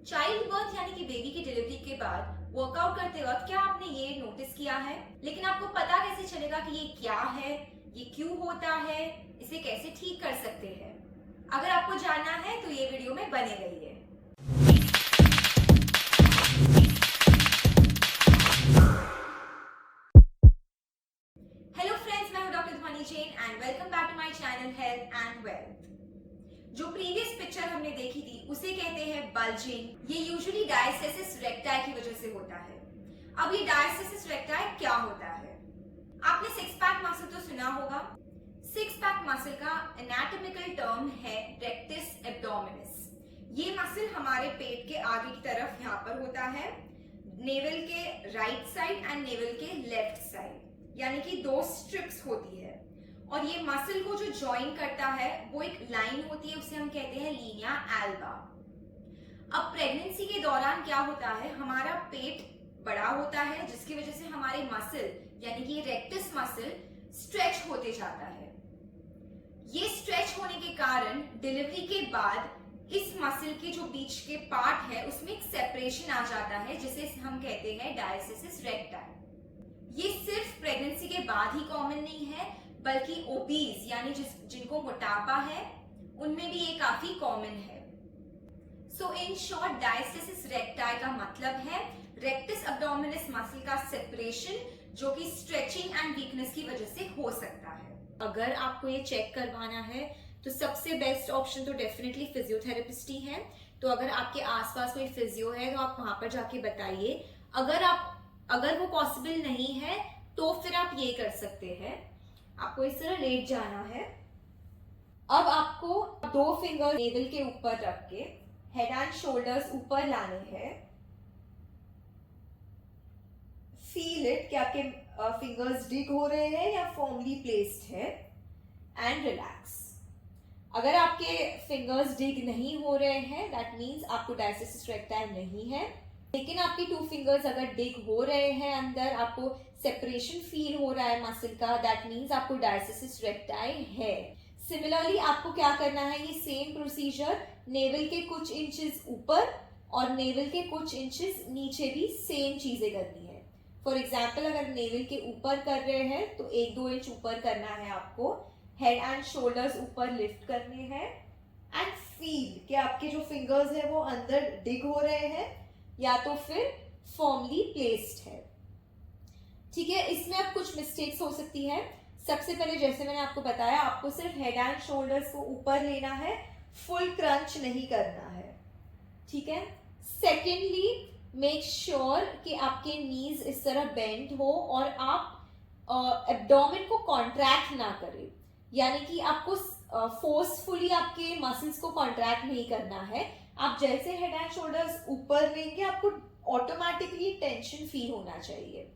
Child birth यानी कि baby की डिलीवरी के बाद वर्कआउट करते वक्त क्या आपने ये नोटिस किया है, लेकिन आपको पता कैसे चलेगा कि ये क्या है, ये क्यों होता है, इसे कैसे ठीक कर सकते हैं? अगर आपको जानना है तो ये वीडियो में बने रहिए। हेलो फ्रेंड्स, मैं हूं doctor Dhwani Jain and welcome back to my channel health and wealth. जो प्रीवियस पिक्चर हमने देखी थी उसे कहते हैं बल्जिंग। ये यूजुअली डायस्टेसिस रेक्टाई की वजह से होता है। अब ये डायस्टेसिस रेक्टाई क्या होता है? आपने सिक्स पैक मसल तो सुना होगा। सिक्स पैक मसल का एनाटॉमिकल टर्म है रेक्टस एब्डोमिनिस। ये मसल हमारे पेट के आगे की तरफ यहाँ पर होता है, नेवल के राइट साइड एंड नेवल के लेफ्ट साइड, यानी कि दो स्ट्रिप्स होती है। और ये मसल को जो ज्वाइन करता है वो एक लाइन होती है, उसे हम कहते हैं लीनिया एल्बा। अब प्रेगनेंसी के दौरान क्या होता है, हमारा पेट बड़ा होता है जिसकी वजह से हमारे मसल यानी कि रेक्टस मसल स्ट्रेच होते जाता है। ये स्ट्रेच होने के कारण डिलीवरी के बाद इस मसल के जो बीच के पार्ट है उसमें एक सेपरेशन आ जाता है जिसे हम कहते हैं डायस्टेसिस रेक्टाई। ये सिर्फ प्रेगनेंसी के बाद ही कॉमन नहीं है, बल्कि ओबीज यानी जिनको मोटापा है उनमें भी ये काफी कॉमन है। सो इन शॉर्ट, डायस्टेसिस रेक्टाई का मतलब है रेक्टस एब्डोमिनिस मसल का सेपरेशन जो कि स्ट्रेचिंग एंड वीकनेस की वजह से हो सकता है। अगर आपको ये चेक करवाना है तो सबसे बेस्ट ऑप्शन तो डेफिनेटली फिजियोथेरेपिस्ट ही है। तो अगर आपके आसपास कोई फिजियो है तो आप वहां पर जाके बताइए। अगर वो पॉसिबल नहीं है तो फिर आप ये कर सकते हैं, आपको इस तरह लेट जाना है। अब आपको दो फिंगर नेवल के ऊपर रख के हेड एंड शोल्डर्स ऊपर लाने हैं। फील इट कि आपके फिंगर्स डिग हो रहे हैं या फॉर्मली प्लेस्ड है, एंड रिलैक्स। अगर आपके फिंगर्स डिग नहीं हो रहे हैं दैट मीन्स आपको डायस्टेसिस रेक्टाई नहीं है, लेकिन आपकी टू फिंगर्स अगर डिग हो रहे हैं अंदर, आपको सेपरेशन फील हो रहा है मसल का, दैट मीन्स आपको डायस्टेसिस रेक्टाई है। सिमिलरली आपको क्या करना है, ये सेम प्रोसीजर नेवल के कुछ इंचेस ऊपर और नेवल के कुछ इंचेस नीचे भी सेम चीजें करनी है। फॉर एग्जाम्पल अगर नेवल के ऊपर कर रहे हैं तो 1-2 इंच ऊपर करना है आपको। हेड एंड शोल्डर्स ऊपर लिफ्ट करने हैं एंड फील कि आपके जो फिंगर्स है वो अंदर डिग हो रहे हैं या तो फिर फॉर्मली प्लेस्ड है। ठीक है, इसमें अब कुछ मिस्टेक्स हो सकती है। सबसे पहले जैसे मैंने आपको बताया, आपको सिर्फ हेड एंड शोल्डर्स को ऊपर लेना है, फुल क्रंच नहीं करना है। ठीक है। सेकेंडली, मेक श्योर कि आपके नीज इस तरह बेंड हो और आप एब्डोमेन को कॉन्ट्रैक्ट ना करें, यानी कि आपको फोर्सफुली आपके मसल्स को कॉन्ट्रैक्ट नहीं करना है। आप जैसे हेड एंड शोल्डर्स ऊपर लेंगे आपको ऑटोमेटिकली टेंशन फील होना चाहिए।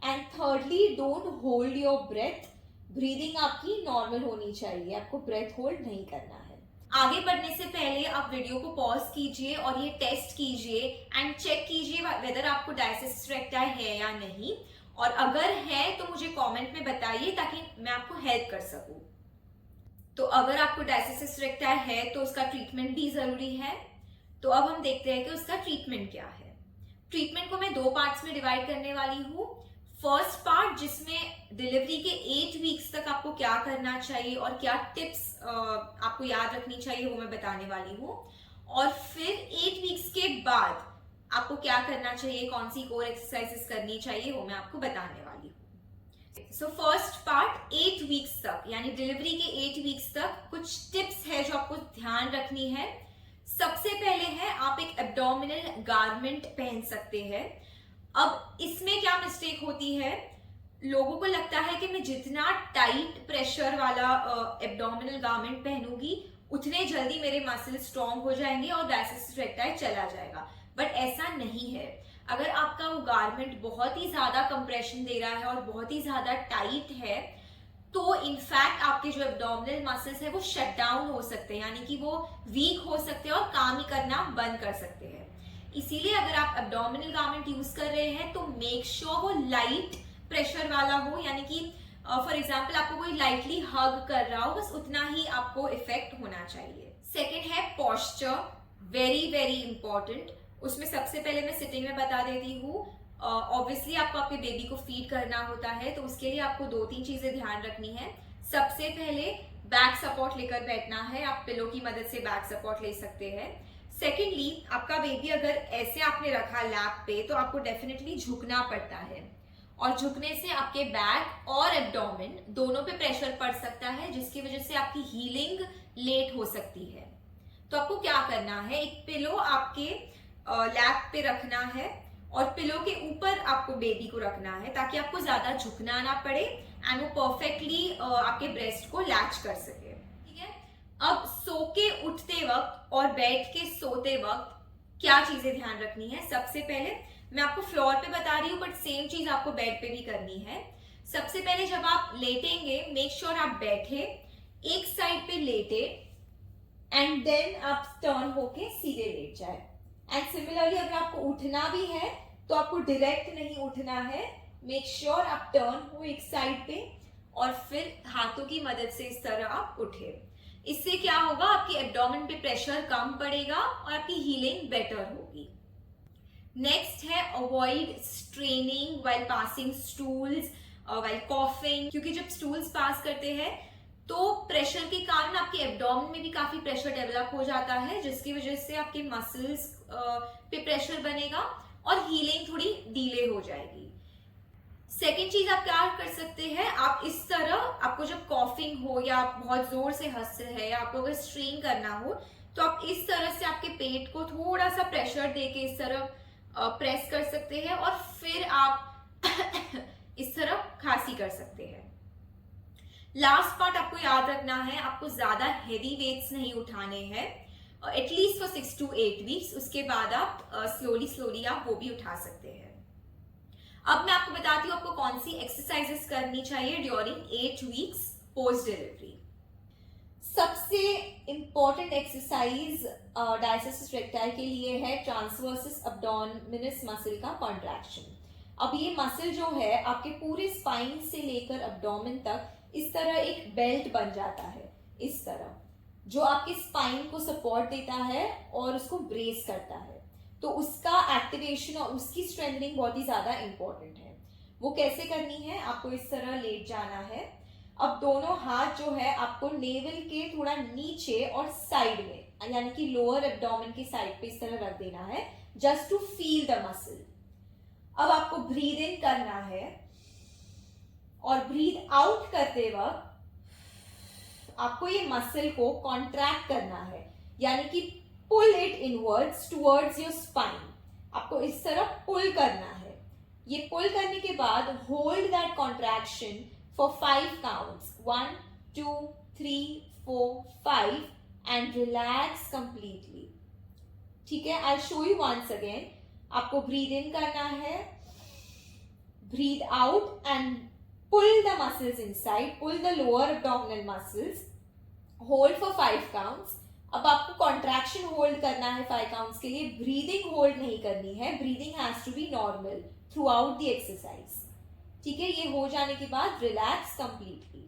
And thirdly, don't hold your breath. Breathing आपकी नॉर्मल होनी चाहिए, आपको ब्रेथ होल्ड नहीं करना है। आगे बढ़ने से पहले आप वीडियो को पॉज कीजिए और ये टेस्ट कीजिए एंड चेक कीजिए वेदर आपको डायस्टेसिस रेक्टाई है या नहीं, और अगर है तो मुझे कमेंट में बताइए ताकि मैं आपको हेल्प कर सकूं। तो अगर आपको डायस्टेसिस रेक्टाई है तो उसका ट्रीटमेंट भी जरूरी है। तो अब हम देखते हैं कि उसका ट्रीटमेंट क्या है। ट्रीटमेंट को मैं 2 पार्ट्स में डिवाइड करने वाली हूँ। फर्स्ट पार्ट जिसमें डिलीवरी के 8 वीक्स तक आपको क्या करना चाहिए और क्या टिप्स आपको याद रखनी चाहिए वो मैं बताने वाली हूँ, और फिर 8 वीक्स के बाद आपको क्या करना चाहिए, कौन सी कोर एक्सरसाइजेस करनी चाहिए वो मैं आपको बताने वाली हूँ। सो फर्स्ट पार्ट 8 वीक्स तक यानी डिलीवरी के 8 वीक्स तक कुछ टिप्स है जो आपको ध्यान रखनी है। सबसे पहले है आप एक एब्डोमिनल गारमेंट पहन सकते हैं। अब इसमें क्या मिस्टेक होती है, लोगों को लगता है कि मैं जितना टाइट प्रेशर वाला एब्डोमिनल गारमेंट पहनूंगी उतने जल्दी मेरे मसल स्ट्रॉन्ग हो जाएंगे और डायस्टेसिस रेक्टाई चला जाएगा, बट ऐसा नहीं है। अगर आपका वो गारमेंट बहुत ही ज्यादा कंप्रेशन दे रहा है और बहुत ही ज्यादा टाइट है तो इनफैक्ट आपके जो एब्डोमिनल मसल्स है वो शट डाउन हो सकते हैं, यानी कि वो वीक हो सकते हैं और काम ही करना बंद कर सकते हैं। इसीलिए अगर आप एब्डोमिनल गारमेंट यूज कर रहे हैं तो मेक श्योर वो लाइट प्रेशर वाला हो, यानी कि फॉर एग्जाम्पल आपको कोई लाइटली हग कर रहा हो, बस उतना ही आपको इफेक्ट होना चाहिए। सेकेंड है पोस्चर। Very very important. उसमें सबसे पहले मैं सिटिंग में बता देती हूँ। ऑब्वियसली आपको आपके बेबी को फीड करना होता है, तो उसके लिए आपको 2-3 चीजें ध्यान रखनी है। सबसे पहले बैक सपोर्ट लेकर बैठना है, आप पिलो की मदद से बैक सपोर्ट ले सकते हैं। सेकेंडली, आपका बेबी अगर ऐसे आपने रखा लैप पे, तो आपको डेफिनेटली झुकना पड़ता है, और झुकने से आपके बैक और एब्डोमेन दोनों पे प्रेशर पड़ सकता है, जिसकी वजह से आपकी हीलिंग लेट हो सकती है। तो आपको क्या करना है, एक पिलो आपके लैप पे रखना है और पिलो के ऊपर आपको बेबी को रखना है, ताकि आपको ज्यादा झुकना ना पड़े एंड वो परफेक्टली आपके ब्रेस्ट को लैच कर सके। ठीक है, अब सो के उठते वक्त और बैठ के सोते वक्त क्या चीजें ध्यान रखनी है। सबसे पहले मैं आपको फ्लोर पे बता रही हूँ, बट सेम चीज आपको बेड पे भी करनी है। सबसे पहले जब आप लेटेंगे, मेक श्योर आप बैठे, एक साइड पे लेटे एंड देन आप टर्न होके सीधे लेट जाए। एंड सिमिलरली अगर आपको उठना भी है तो आपको डायरेक्ट नहीं उठना है, मेक श्योर आप टर्न हो एक साइड पे और फिर हाथों की मदद से इस तरह आप उठे। इससे क्या होगा, आपकी एब्डोमेन पे प्रेशर कम पड़ेगा और आपकी हीलिंग बेटर होगी। नेक्स्ट है avoid straining while passing stools, while coughing, क्योंकि जब स्टूल्स पास करते हैं तो प्रेशर के कारण आपके एब्डोमेन में भी काफी प्रेशर डेवलप हो जाता है, जिसकी वजह से आपके मसल्स पे प्रेशर बनेगा और हीलिंग थोड़ी डिले हो जाएगी। सेकेंड चीज आप क्या कर सकते हैं, आप इस तरह, आपको जब कॉफिंग हो या आप बहुत जोर से हंस रहे हैं या आपको अगर स्ट्रेन करना हो, तो आप इस तरह से आपके पेट को थोड़ा सा प्रेशर देके इस तरह प्रेस कर सकते हैं और फिर आप इस तरह खांसी कर सकते हैं। लास्ट पार्ट आपको याद रखना है, आपको ज्यादा हेवी वेट्स नहीं उठाने हैं, एटलीस्ट फॉर 6 to 8 वीक्स। उसके बाद आप स्लोली आप वो भी उठा सकते हैं। अब मैं आपको बताती हूँ आपको कौन सी एक्सरसाइजेस करनी चाहिए ड्यूरिंग 8 वीक्स पोस्ट डिलीवरी। सबसे इंपॉर्टेंट एक्सरसाइज डायस्टेसिस रेक्टाई के लिए है ट्रांसवर्सिस अब्डोमिनस मसल का कॉन्ट्रैक्शन। अब ये मसल जो है आपके पूरे स्पाइन से लेकर अब्डोमेन तक इस तरह एक बेल्ट बन जाता है, इस तरह, जो आपके स्पाइन को सपोर्ट देता है और उसको ब्रेस करता है। तो उसका एक्टिवेशन और उसकी स्ट्रेंथनिंग बहुत ही ज्यादा इंपॉर्टेंट है। वो कैसे करनी है, आपको इस तरह लेट जाना है। अब दोनों हाथ जो है आपको नेवल के थोड़ा नीचे और साइड में, यानी कि लोअर एब्डोमेन की साइड पे इस तरह रख देना है, just to feel the muscle. अब आपको ब्रीद इन करना है और ब्रीद आउट करते वक्त आपको ये मसल को कॉन्ट्रैक्ट करना है, यानी कि pull it inwards towards your spine. आपको इस तरह पुल करना है। ये पुल करने के बाद hold that contraction for 5 counts, 1 2 3 4 5 and relax completely. ठीक है, I show you once again. आपको ब्रीद इन करना है, breathe out and pull the muscles inside, pull the lower abdominal muscles, hold for 5 counts। अब आपको कॉन्ट्रैक्शन होल्ड करना है 5 counts के लिए, ब्रीदिंग होल्ड नहीं करनी है। Breathing has to be normal throughout the exercise. ठीक है, ये हो जाने के बाद रिलैक्स कंप्लीटली।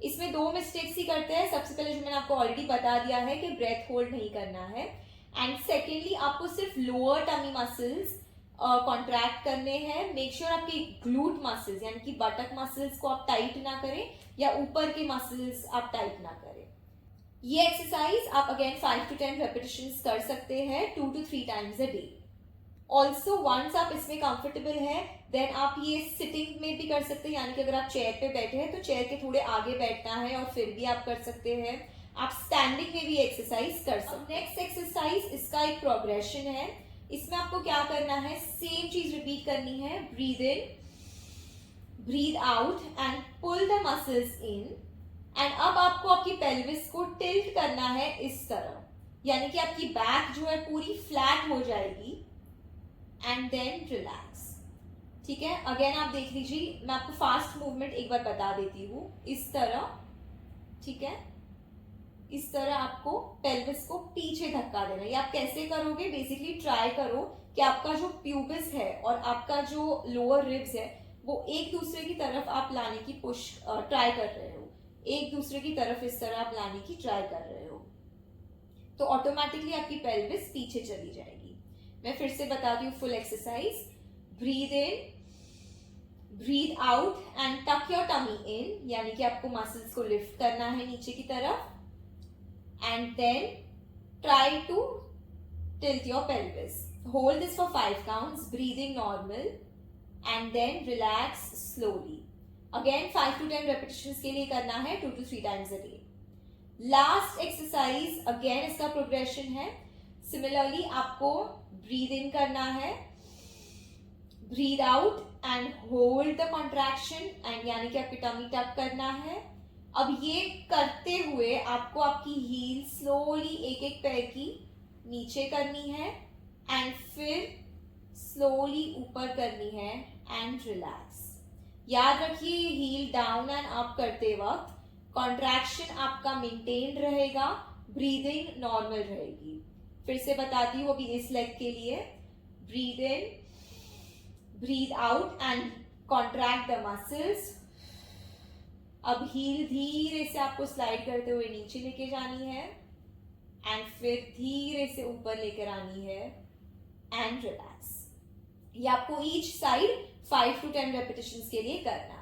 इसमें 2 मिस्टेक्स ही करते हैं। सबसे पहले जो मैंने आपको ऑलरेडी बता दिया है कि ब्रेथ होल्ड नहीं करना है, एंड सेकेंडली आपको सिर्फ लोअर टमी मसल्स कॉन्ट्रैक्ट करने हैं। मेक श्योर आपके ग्लूट मसल्स यानी कि बटक मसल्स को आप टाइट ना करें या ऊपर के मसल्स आप टाइट ना करें। ये एक्सरसाइज आप अगेन 5 to 10 रेपिटेशंस कर सकते हैं 2 to 3 times a day. Also once आप इसमें कंफर्टेबल हैं, देन आप ये सिटिंग में भी कर सकते हैं, यानी कि अगर आप चेयर पे बैठे हैं तो चेयर के थोड़े आगे बैठना है और फिर भी आप कर सकते हैं। आप स्टैंडिंग में भी एक्सरसाइज कर सकते हैं। नेक्स्ट एक्सरसाइज, इसका एक प्रोग्रेशन है। इसमें आपको क्या करना है, सेम चीज रिपीट करनी है। Breathe in, breathe out and pull the muscles in. And अब आपको आपकी पेल्विस को टिल्ट करना है इस तरह, यानी कि आपकी बैक जो है पूरी फ्लैट हो जाएगी, एंड देन रिलैक्स। ठीक है, अगेन आप देख लीजिए, मैं आपको फास्ट मूवमेंट एक बार बता देती हूँ, इस तरह। ठीक है, इस तरह आपको पेल्विस को पीछे धक्का देना है। ये आप कैसे करोगे, बेसिकली ट्राई करो कि आपका जो प्यूबिस है और आपका जो लोअर रिब्स है वो एक दूसरे की तरफ आप लाने की ट्राई कर रहे हो, एक दूसरे की तरफ इस तरह आप लाने की ट्राई कर रहे हो। तो ऑटोमेटिकली आपकी पेल्विस पीछे चली जाएगी। मैं फिर से बताती हूँ full exercise. Breathe in, breathe out and टक योर टमी इन, यानी कि आपको मसल्स को लिफ्ट करना है नीचे की तरफ, and then try to tilt your pelvis. Hold this for 5 counts, breathing normal and then relax slowly. Again 5 to 10 repetitions के लिए करना है 2 to 3 times a day. Last exercise, again इसका प्रोग्रेशन है। सिमिलरली आपको ब्रीद इन करना है, breathe out and hold the contraction, and यानी कि आपकी टमी टक करना है। अब ये करते हुए आपको आपकी हील स्लोली एक एक पैर की नीचे करनी है एंड फिर स्लोली ऊपर करनी है एंड रिलैक्स। याद रखिए हील डाउन एंड अप करते वक्त कॉन्ट्रैक्शन आपका मेंटेन रहेगा, ब्रीदिंग नॉर्मल रहेगी। फिर से बताती हूँ अभी इस लेग के लिए। Breathe in, breathe out and contract the muscles. अब हील धीरे से आपको स्लाइड करते हुए नीचे लेके जानी है एंड फिर धीरे से ऊपर लेकर आनी है एंड रिलैक्स। ये आपको ईच साइड 5 to 10 रेपिटेशंस के लिए करना है।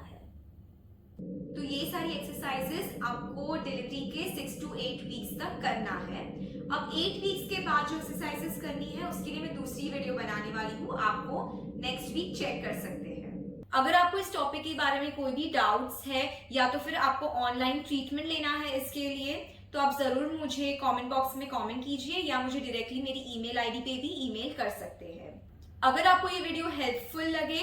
तो ये सारी एक्सरसाइजेस आपको डिलीवरी के 6 to 8 वीक्स तक करना है। अब 8 वीक्स के बाद जो एक्सरसाइजेस करनी है उसके लिए मैं दूसरी वीडियो बनाने वाली हूँ, आपको नेक्स्ट वीक चेक कर सकते हैं। अगर आपको इस टॉपिक के बारे में कोई भी डाउट्स है या तो फिर आपको ऑनलाइन ट्रीटमेंट लेना है इसके लिए, तो आप जरूर मुझे कमेंट बॉक्स में कमेंट कीजिए या मुझे डायरेक्टली मेरी ईमेल आईडी पे भी ईमेल कर सकते हैं। अगर आपको ये वीडियो हेल्पफुल लगे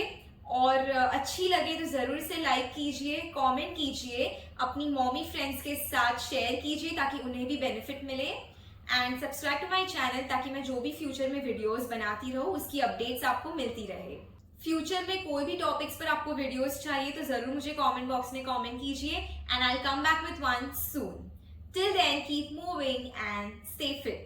और अच्छी लगे तो जरूर से लाइक कीजिए, कमेंट कीजिए, अपनी मॉमी फ्रेंड्स के साथ शेयर कीजिए ताकि उन्हें भी बेनिफिट मिले, and subscribe to my channel ताकि मैं जो भी फ्यूचर में वीडियोस बनाती रहूँ उसकी अपडेट्स आपको मिलती रहे। फ्यूचर में कोई भी टॉपिक्स पर आपको वीडियोस चाहिए तो जरूर मुझे कमेंट बॉक्स में कमेंट कीजिए and I will come back with one soon. Till then keep moving and stay fit.